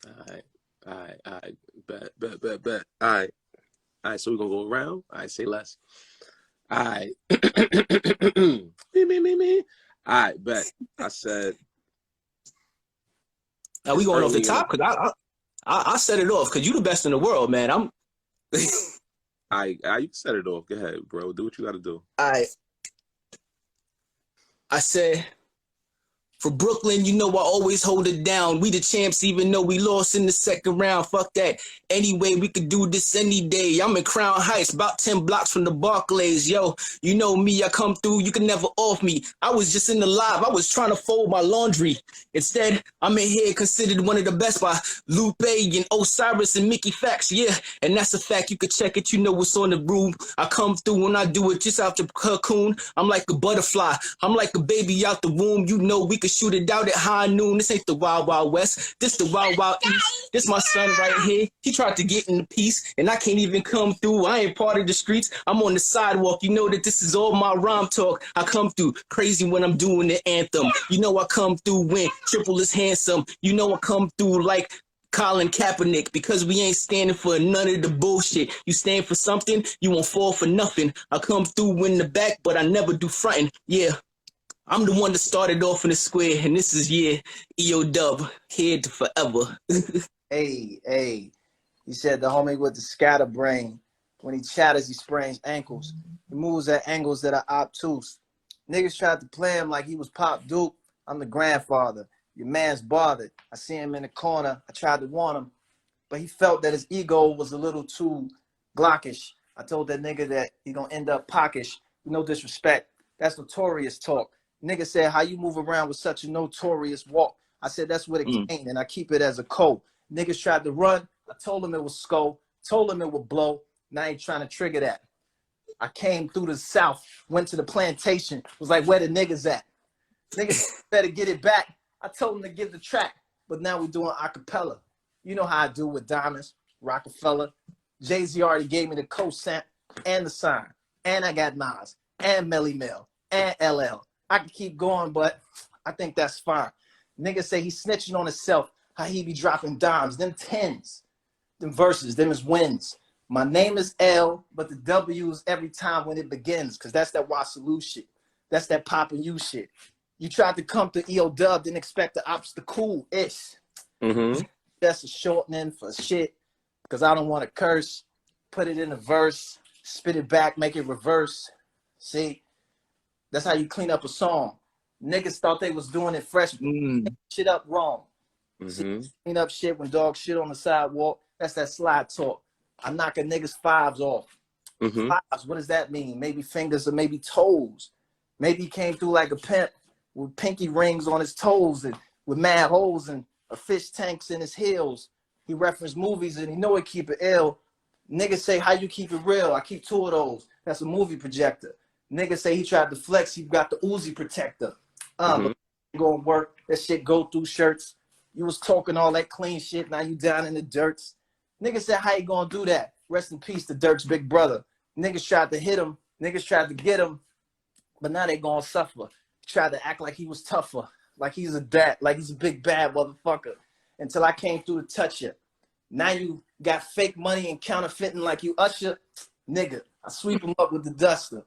Alright, alright. Bet. Alright, so we're gonna go around. Alright, say less. Alright. Me. Alright, bet. I said. Now we going off the top because I set it off because you the best in the world, man. I'm. You can set it off. Go ahead, bro. Do what you got to do. I said. For Brooklyn, you know I always hold it down. We the champs even though we lost in the second round. Fuck that. Anyway, we could do this any day. I'm in Crown Heights, about 10 blocks from the Barclays. Yo, you know me, I come through, you can never off me. I was just in the live, I was trying to fold my laundry. Instead, I'm in here considered one of the best by Lupe and Osyris and Mickey Factz. Yeah, and that's a fact, you could check it, you know what's on the room. I come through when I do it just out the cocoon. I'm like a butterfly, I'm like a baby out the womb. You know we could shoot it out at high noon. This ain't the Wild Wild West. This the Wild Wild East. This my son right here. He tried to get in the piece, and I can't even come through. I ain't part of the streets. I'm on the sidewalk. You know that this is all my rhyme talk. I come through crazy when I'm doing the anthem. You know I come through when Triple is handsome. You know I come through like Colin Kaepernick, because we ain't standing for none of the bullshit. You stand for something, you won't fall for nothing. I come through in the back, but I never do fronting. Yeah. I'm the one that started off in the square, and this is EO Dub, here to forever. Hey. He said the homie with the scatterbrain. When he chatters, he sprains ankles. He moves at angles that are obtuse. Niggas tried to play him like he was Pop Duke. I'm the grandfather. Your man's bothered. I see him in the corner. I tried to warn him, but he felt that his ego was a little too glockish. I told that nigga that he gonna end up pockish. No disrespect. That's notorious talk. Nigga said, how you move around with such a notorious walk? I said, that's what it came, and I keep it as a code. Niggas tried to run. I told him it was skull. Told him it would blow. Now I ain't trying to trigger that. I came through the South, went to the plantation, was like, where the niggas at? Niggas better get it back. I told him to give the track, but now we're doing acapella. You know how I do with Diamonds, Rockefeller. Jay-Z already gave me the co-samp and the sign. And I got Nas, and Melly Mel, and LL. I can keep going, but I think that's fine. Niggas say he's snitching on himself, how he be dropping dimes, them tens, them verses, them is wins. My name is L, but the W is every time when it begins, because that's that Wasaloo shit. That's that poppin' you shit. You tried to come to EO Dub, didn't expect the obstacle-ish. That's a shortening for shit, because I don't want to curse. Put it in a verse, spit it back, make it reverse. See? That's how you clean up a song. Niggas thought they was doing it fresh. Shit up wrong. See, clean up shit when dogs shit on the sidewalk. That's that slide talk. I knock a nigga's fives off. Fives, what does that mean? Maybe fingers or maybe toes. Maybe he came through like a pimp with pinky rings on his toes and with mad holes and a fish tanks in his heels. He referenced movies and he know he keep it ill. Niggas say, how you keep it real? I keep 2 of those. That's a movie projector. Niggas say he tried to flex, he got the Uzi protector. But go and work, that shit go through shirts. You was talking all that clean shit, now you down in the dirts. Niggas said, how you gonna do that? Rest in peace to Dirk's big brother. Niggas tried to hit him, niggas tried to get him, but now they gonna suffer. Tried to act like he was tougher, like he's a dad, like he's a big bad motherfucker. Until I came through to touch you. Now you got fake money and counterfeiting like you Usher. Nigga, I sweep him up with the duster.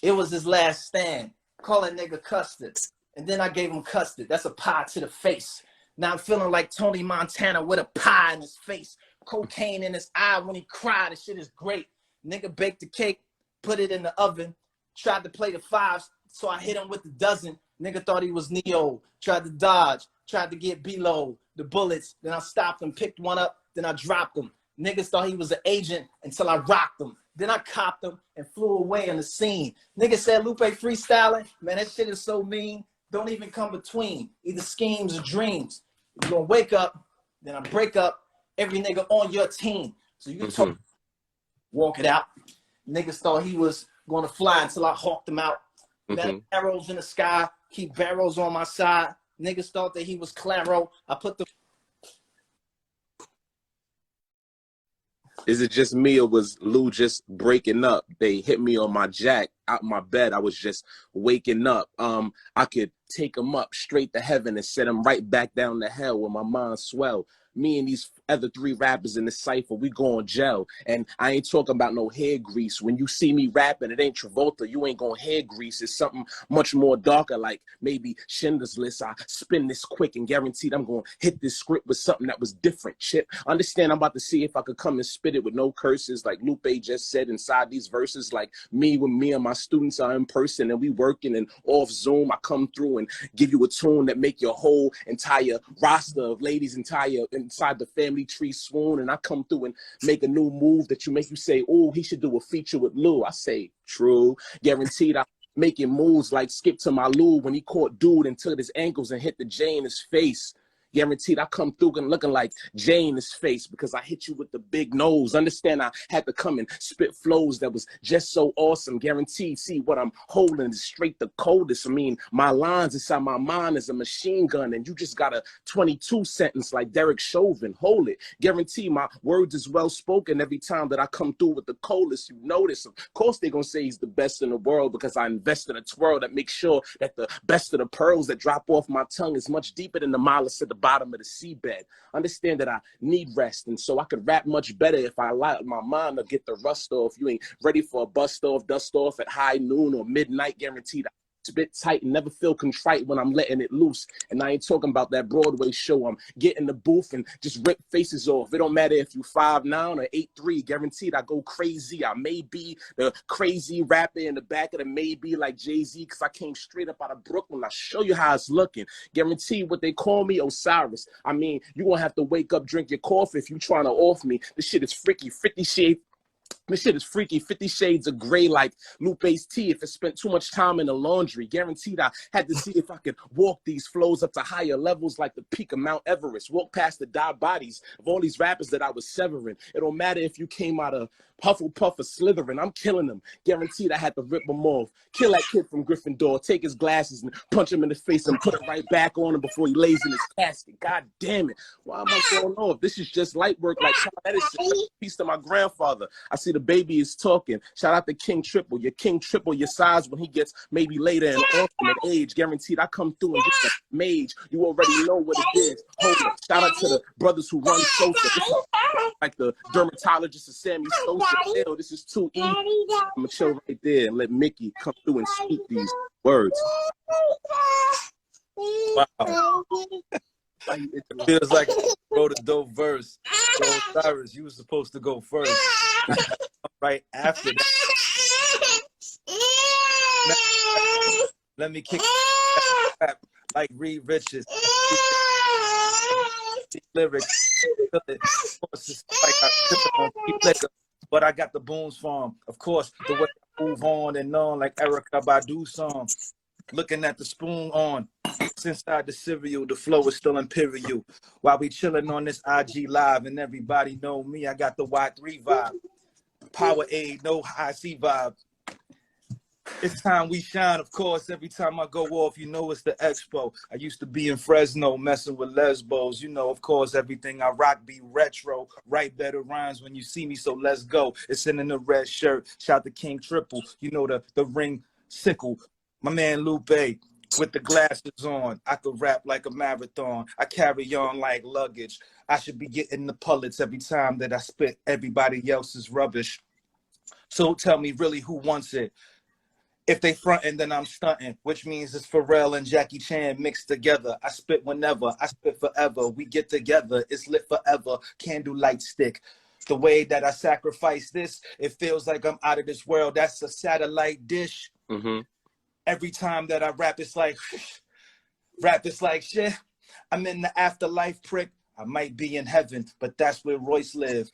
It was his last stand. Call that nigga custard. And then I gave him custard. That's a pie to the face. Now I'm feeling like Tony Montana with a pie in his face. Cocaine in his eye when he cried. This shit is great. Nigga baked the cake, put it in the oven. Tried to play the fives, so I hit him with the dozen. Nigga thought he was Neo. Tried to dodge. Tried to get below the bullets. Then I stopped him, picked one up. Then I dropped him. Niggas thought he was an agent until I rocked him. Then I copped him and flew away in the scene. Niggas said Lupe freestyling. Man, that shit is so mean. Don't even come between. Either schemes or dreams. You're gonna wake up, then I break up every nigga on your team. So you can talk, walk it out. Niggas thought he was gonna fly until I hawked him out. Arrows in the sky, keep barrels on my side. Niggas thought that he was Claro. I put the... Is it just me or was Lou just breaking up? They hit me on my jack out my bed. I was just waking up. I could take him up straight to heaven and set him right back down to hell where my mind swell. Me and these other 3 rappers in the cypher, we going gel. And I ain't talking about no hair grease. When you see me rapping, it ain't Travolta. You ain't going hair grease. It's something much more darker, like maybe Schindler's List. I spin this quick and guaranteed I'm going to hit this script with something that was different. Chip, understand I'm about to see if I could come and spit it with no curses, like Lupe just said inside these verses. Like me, when me and my students are in person and we working and off Zoom, I come through and give you a tune that make your whole entire roster of ladies inside the family tree swoon, and I come through and make a new move that make you say, oh, he should do a feature with Lou. I say, true. Guaranteed I making moves like Skip to my Lou when he caught dude and took his ankles and hit the J in his face. Guaranteed I come through and looking like Jay in his face because I hit you with the big nose. Understand I had to come and spit flows that was just so awesome. Guaranteed, see what I'm holding is straight the coldest. I mean, my lines inside my mind is a machine gun and you just got a 22 sentence like Derek Chauvin. Hold it. Guarantee my words is well spoken every time that I come through with the coldest. You notice, of course they're going to say he's the best in the world because I invest in a twirl that makes sure that the best of the pearls that drop off my tongue is much deeper than the malice at the bottom of the seabed. Understand that I need rest, and so I could rap much better if I allow my mind to get the rust off. You ain't ready for a bust off, dust off at high noon or midnight. Guaranteed I spit tight and never feel contrite when I'm letting it loose. And I ain't talking about that Broadway show. I'm getting the booth and just rip faces off. It don't matter if you 5'9" or 8'3". Guaranteed I go crazy. I may be the crazy rapper in the back of the maybe like Jay-Z because I came straight up out of Brooklyn. I'll show you how it's looking. Guaranteed what they call me, Osiris. I mean, you gonna have to wake up, drink your coffee if you trying to off me. This shit is freaky. 50 shade. This shit is freaky. 50 shades of gray like Lupe's tea if it spent too much time in the laundry. Guaranteed I had to see if I could walk these flows up to higher levels like the peak of Mount Everest. Walk past the dead bodies of all these rappers that I was severing. It don't matter if you came out of Hufflepuff or Slytherin. I'm killing them. Guaranteed I had to rip them off. Kill that kid from Gryffindor. Take his glasses and punch him in the face and put it right back on him before he lays in his casket. God damn it. Why am I going off? This is just light work like Tom Edison. Peace to my grandfather. I see the baby is talking. Shout out to King Triple. Your King Triple your size when he gets maybe later in ultimate age. Guaranteed I come through and get the mage. You already know what it is. Hold it. Shout out to the brothers who run Sosa. This is like the dermatologist of Sammy Sosa. Ew, this is too easy. I'm gonna chill right there and let Mickey come through and speak these words. Wow. It feels like you wrote a dope verse. So Osyris, you were supposed to go first. Right after that. Let me kick rap like Reed Richards. Lyrics. But I got the Boone's Farm. Of course, the way I move on and on like Erica Badu song. Looking at the spoon on. Inside the cereal, the flow is still imperial. While we chilling on this IG live and everybody know me, I got the Y3 vibe. Power aid, no high C vibe. It's time we shine, of course. Every time I go off, you know it's the expo. I used to be in Fresno messing with lesbos. You know, of course, everything I rock be retro. Write better rhymes when you see me, so let's go. It's in the red shirt. Shout to King Triple. You know the ring sickle. My man Lupe with the glasses on. I could rap like a marathon. I carry on like luggage. I should be getting the pullets every time that I spit everybody else's rubbish. So tell me really who wants it. If they frontin', then I'm stunting, which means it's Pharrell and Jackie Chan mixed together. I spit whenever, I spit forever. We get together, it's lit forever. Candlelight stick. The way that I sacrifice this, it feels like I'm out of this world. That's a satellite dish. Mm-hmm. Every time that I rap, it's like shit. I'm in the afterlife, prick. I might be in heaven, but that's where Royce live.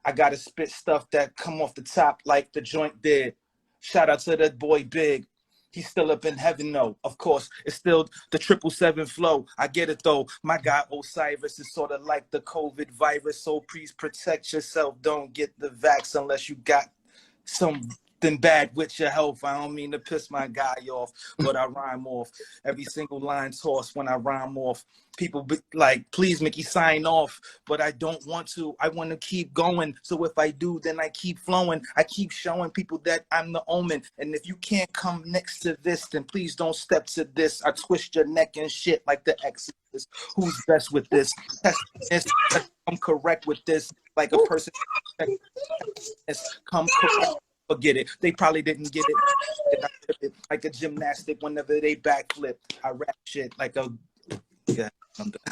I gotta spit stuff that come off the top like the joint did. Shout out to that boy Big. He's still up in heaven, though. Of course, it's still the 777 flow. I get it, though. My guy Osiris is sort of like the COVID virus, so please protect yourself. Don't get the vax unless you got some then bad with your health. I don't mean to piss my guy off, but I rhyme off. Every single line tossed when I rhyme off. People be like, please, Mickey, sign off. But I don't want to. I want to keep going. So if I do, then I keep flowing. I keep showing people that I'm the omen. And if you can't come next to this, then please don't step to this. I twist your neck and shit like the Exorcist. Who's best with this? I'm correct with this. Like a person. Come correct. Forget it. They probably didn't get it. Like a gymnastic whenever they backflip. I rap shit like a... Yeah.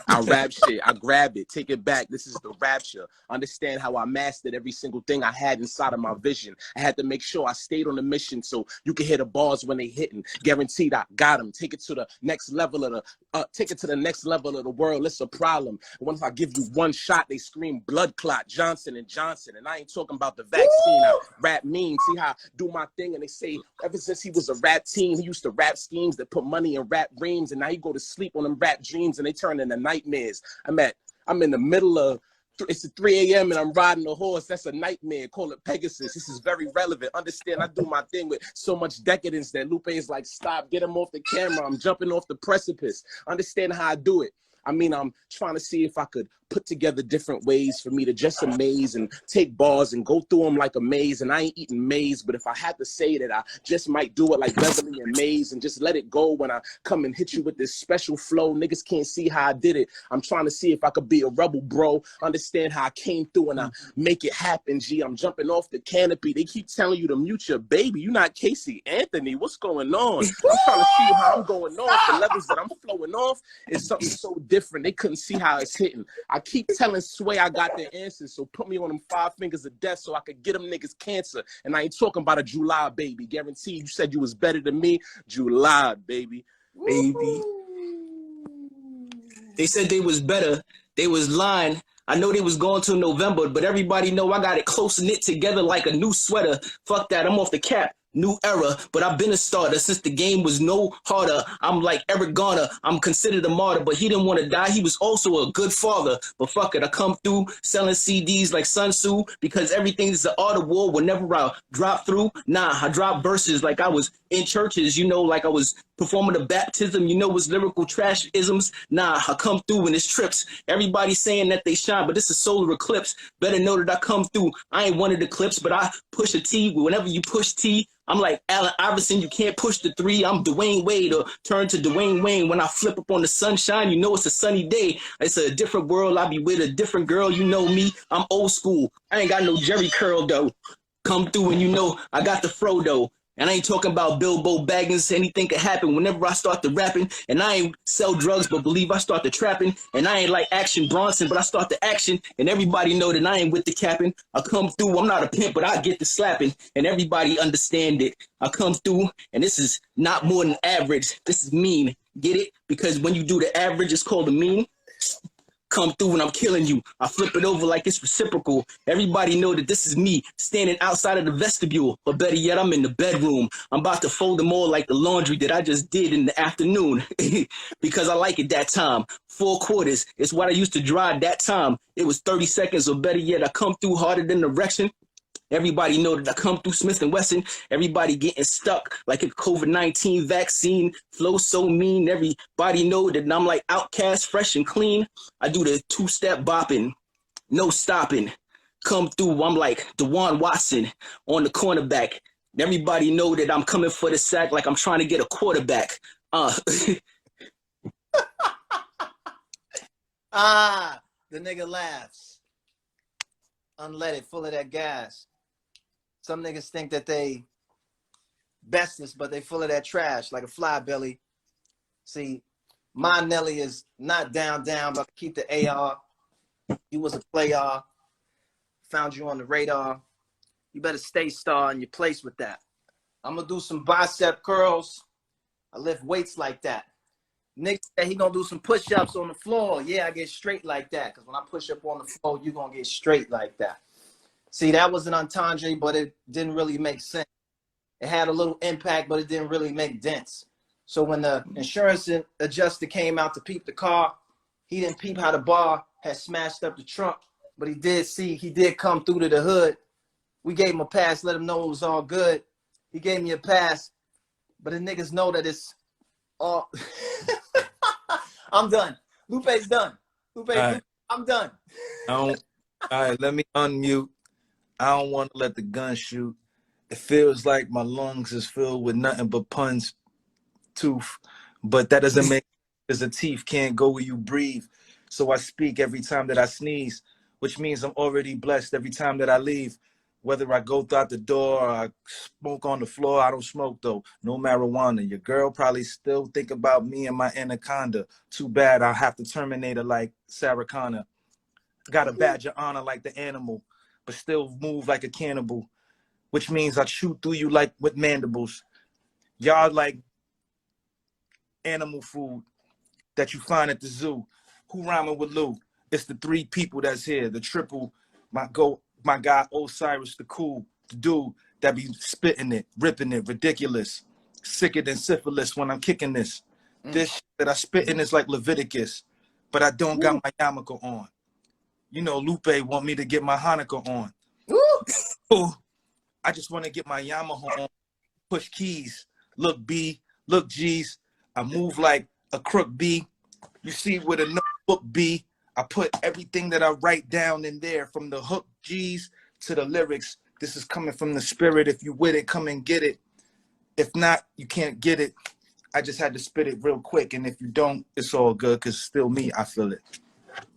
I rap shit. I grab it. Take it back. This is the rapture. Understand how I mastered every single thing I had inside of my vision. I had to make sure I stayed on the mission so you can hear the bars when they hitting. Guaranteed I got them. Take it to the next level of the world. It's a problem. Once I give you one shot, they scream blood clot, Johnson and Johnson. And I ain't talking about the vaccine. I rap mean. See how I do my thing, and they say ever since he was a rap teen, he used to rap schemes that put money in rap dreams, and now he go to sleep on them rap dreams and they turn into nightmares. I'm in the middle of, it's 3 a.m. and I'm riding a horse. That's a nightmare. Call it Pegasus. This is very relevant. Understand, I do my thing with so much decadence that Lupe is like, stop, get him off the camera. I'm jumping off the precipice. Understand how I do it. I mean, I'm trying to see if I could put together different ways for me to just amaze and take bars and go through them like a maze. And I ain't eating maize, but if I had to say that, I just might do it like Beverly and Maze and just let it go when I come and hit you with this special flow. Niggas can't see how I did it. I'm trying to see if I could be a rebel, bro. Understand how I came through and I make it happen, G. I'm jumping off the canopy. They keep telling you to mute your baby. You're not Casey Anthony. What's going on? I'm trying to see how I'm going off. The levels that I'm flowing off is something so different. They couldn't see how it's hitting. I keep telling Sway I got the answers, so put me on them 5 fingers of death so I could get them niggas cancer. And I ain't talking about a July, baby. Guaranteed, you said you was better than me. July, baby. Baby. They said they was better. They was lying. I know they was going to November, but everybody know I got it close knit together like a new sweater. Fuck that, I'm off the cap. New era, but I've been a starter since the game was no harder. I'm like Eric Garner. I'm considered a martyr, but he didn't want to die. He was also a good father. But fuck it, I come through selling CDs like Sun Tzu because everything is the art of war. Whenever I drop through, I drop verses like I was in churches, you know, like I was performing a baptism, you know, was lyrical trash isms. I come through and it's trips. Everybody saying that they shine, but this is solar eclipse. Better know that I come through. I ain't one of the clips, but I push a T. Whenever you push T, I'm like Allen Iverson, you can't push the 3. I'm Dwayne Wade or turn to Dwayne Wayne. When I flip up on the sunshine, you know it's a sunny day. It's a different world. I be with a different girl. You know me. I'm old school. I ain't got no Jerry curl though. Come through and you know I got the Frodo. And I ain't talking about Bilbo Baggins. Anything could happen whenever I start to rapping. And I ain't sell drugs, but believe I start to trapping. And I ain't like Action Bronson, but I start the action. And everybody know that I ain't with the capping. I come through, I'm not a pimp, but I get the slapping. And everybody understand it. I come through, and this is not more than average. This is mean. Get it? Because when you do the average, it's called a mean. Come through and I'm killing you. I flip it over like it's reciprocal. Everybody know that this is me standing outside of the vestibule. But better yet, I'm in the bedroom. I'm about to fold them all like the laundry that I just did in the afternoon. Because I like it that time. 4 quarters. It's what I used to drive that time. It was 30 seconds or better yet, I come through harder than the erection. Everybody know that I come through Smith & Wesson. Everybody getting stuck like a COVID-19 vaccine. Flow so mean. Everybody know that I'm like Outcast, fresh and clean. I do the 2-step bopping. No stopping. Come through, I'm like DeJuan Watson on the cornerback. Everybody know that I'm coming for the sack like I'm trying to get a quarterback. The nigga laughs. Unleaded, full of that gas. Some niggas think that they bestest, but they full of that trash, like a fly belly. See, my Nelly is not down, but keep the AR. You was a player. Found you on the radar. You better stay star in your place with that. I'm gonna do some bicep curls. I lift weights like that. Nick said he gonna do some push-ups on the floor. Yeah, I get straight like that. Because when I push up on the floor, you gonna get straight like that. See, that was an entendre, but it didn't really make sense. It had a little impact, but it didn't really make dents. So when the insurance adjuster came out to peep the car, he didn't peep how the bar had smashed up the trunk, but he did come through to the hood. We gave him a pass, let him know it was all good. He gave me a pass, but the niggas know that it's all. I'm done. Lupe's done. Lupe, right. I'm done. All right, let me unmute. I don't want to let the gun shoot. It feels like my lungs is filled with nothing but puns, tooth. But that doesn't make because the teeth can't go where you breathe. So I speak every time that I sneeze, which means I'm already blessed every time that I leave. Whether I go throughout the door or I smoke on the floor, I don't smoke though. No marijuana. Your girl probably still think about me and my anaconda. Too bad I'll have to terminate her like Sarah Connor. Got a badge of honor like the animal, but still move like a cannibal, which means I chew through you like with mandibles. Y'all like animal food that you find at the zoo. Who rhyming with Lou? It's the three people that's here. The triple, my guy Osyris, the cool, the dude that be spitting it, ripping it, ridiculous. Sicker than syphilis when I'm kicking this. This shit that I spitting is like Leviticus, but I don't got my yarmulke on. You know, Lupe want me to get my Hanukkah on. Ooh, I just want to get my Yamaha on. Push keys. Look B, look G's. I move like a crook B. You see with a notebook B, I put everything that I write down in there, from the hook G's to the lyrics. This is coming from the spirit. If you with it, come and get it. If not, you can't get it. I just had to spit it real quick. And if you don't, it's all good, because still me, I feel it.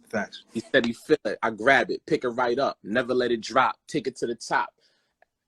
Facts. He said he feel it. I grab it, pick it right up, never let it drop, take it to the top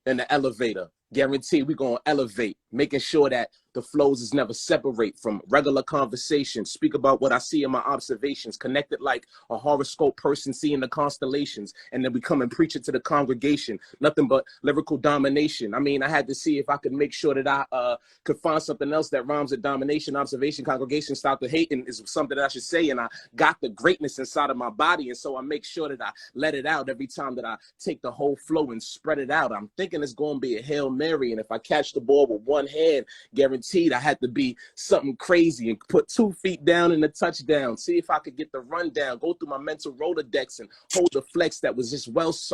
in the elevator. Guarantee we gonna elevate, making sure that the flows is never separate from regular conversation. Speak about what I see in my observations, connected like a horoscope person seeing the constellations, and then we come and preach it to the congregation. Nothing but lyrical domination. I mean, I had to see if I could make sure that I could find something else that rhymes with domination, observation, congregation, stop the hating is something that I should say, and I got the greatness inside of my body, and so I make sure that I let it out every time that I take the whole flow and spread it out. I'm thinking it's going to be a Hail Mary, and if I catch the ball with one hand, guaranteed I had to be something crazy and put 2 feet down in the touchdown. See if I could get the rundown, go through my mental Rolodex and hold the flex that was just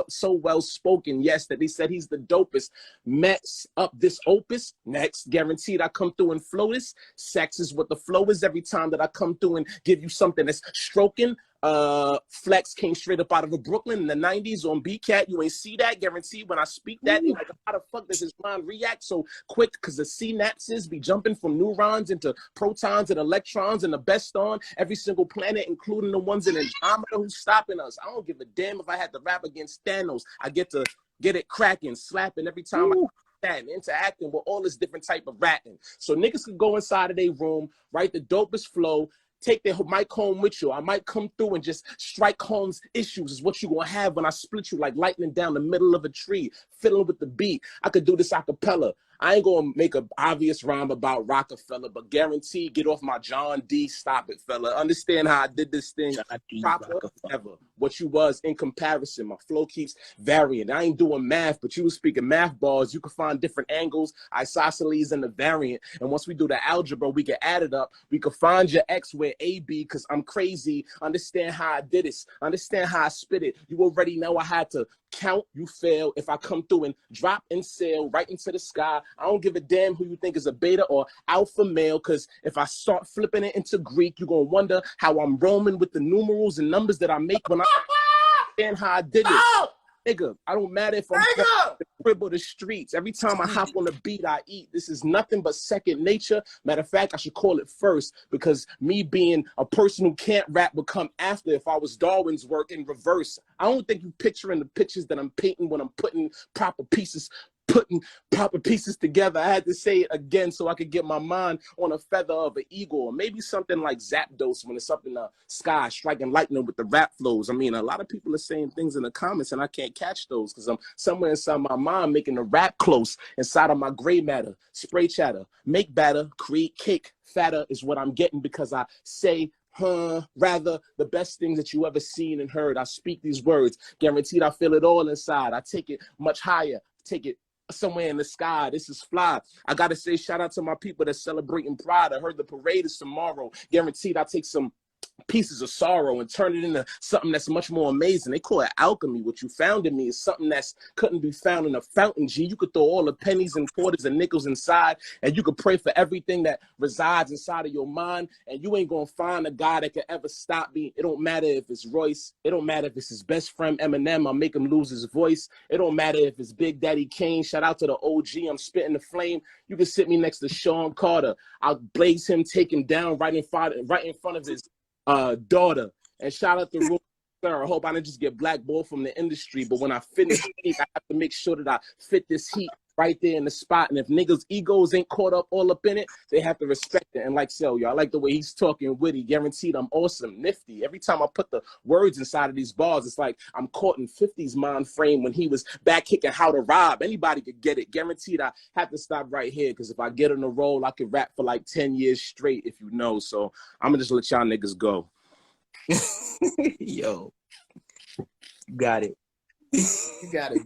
so well spoken. Yes, that he said he's the dopest. Mess up this opus. Next, guaranteed I come through and flow this. Sex is what the flow is every time that I come through and give you something that's stroking. Flex came straight up out of a Brooklyn in the 90s on B-Cat. You ain't see that. Guaranteed when I speak that, you're like, how the fuck does his mind react so quick? Because the synapses be jumping from neurons into protons and electrons, and the best on every single planet, including the ones in Andromeda who's stopping us. I don't give a damn if I had to rap against Thanos. I get to get it cracking, slapping every time and interacting with all this different type of rapping. So niggas could go inside of their room, write the dopest flow, take their mic home with you. I might come through and just strike home's issues is what you gonna have when I split you like lightning down the middle of a tree, fiddling with the beat. I could do this a cappella. I ain't gonna make an obvious rhyme about Rockefeller, but guarantee get off my John D. Stop it, fella. Understand how I did this thing proper ever. What you was in comparison. My flow keeps varying. I ain't doing math, but you was speaking math bars. You can find different angles, isosceles, and the variant. And once we do the algebra, we can add it up. We can find your X where A, B, because I'm crazy. Understand how I did this. Understand how I spit it. You already know I had to count, you fail. If I come through and drop and sail right into the sky, I don't give a damn who you think is a beta or alpha male, because if I start flipping it into Greek, you're going to wonder how I'm roaming with the numerals and numbers that I make when I understand how I did it. Nigga, I don't matter if I'm the crib or the streets. Every time I hop on the beat, I eat. This is nothing but second nature. Matter of fact, I should call it first, because me being a person who can't rap would come after if I was Darwin's work in reverse. I don't think you picturing the pictures that I'm painting when I'm putting proper pieces together. I had to say it again so I could get my mind on a feather of an eagle, or maybe something like Zapdos when it's up in the sky striking lightning with the rap flows. I mean, a lot of people are saying things in the comments and I can't catch those because I'm somewhere inside my mind making the rap close inside of my gray matter. Spray chatter, make batter, create cake. Fatter is what I'm getting because I say rather the best things that you ever seen and heard. I speak these words, guaranteed I feel it all inside. I take it much higher, take it somewhere in the sky. This is fly. I gotta say shout out to my people that's celebrating Pride. I heard the parade is tomorrow. Guaranteed I take some pieces of sorrow and turn it into something that's much more amazing. They call it alchemy. What you found in me is something that's couldn't be found in a fountain, G. You could throw all the pennies and quarters and nickels inside, and you could pray for everything that resides inside of your mind, and you ain't gonna find a guy that could ever stop me. It don't matter if it's Royce. It don't matter if it's his best friend Eminem. I'll make him lose his voice. It don't matter if it's Big Daddy Kane. Shout out to the OG. I'm spitting the flame. You can sit me next to Sean Carter. I'll blaze him, take him down right in front of his daughter. And shout out to Roy, sir. I hope I didn't just get blackballed from the industry, but when I finish, I have to make sure that I fit this heat right there in the spot. And if niggas' egos ain't caught up all up in it, they have to respect it. And like so, y'all, I like the way he's talking witty, guaranteed I'm awesome, nifty. Every time I put the words inside of these bars, it's like I'm caught in 50s mind frame when he was back kicking How to Rob. Anybody could get it. Guaranteed I have to stop right here, because if I get on the roll, I could rap for like 10 years straight, if you know. So I'm gonna just let y'all niggas go. Yo, you got it. You got it.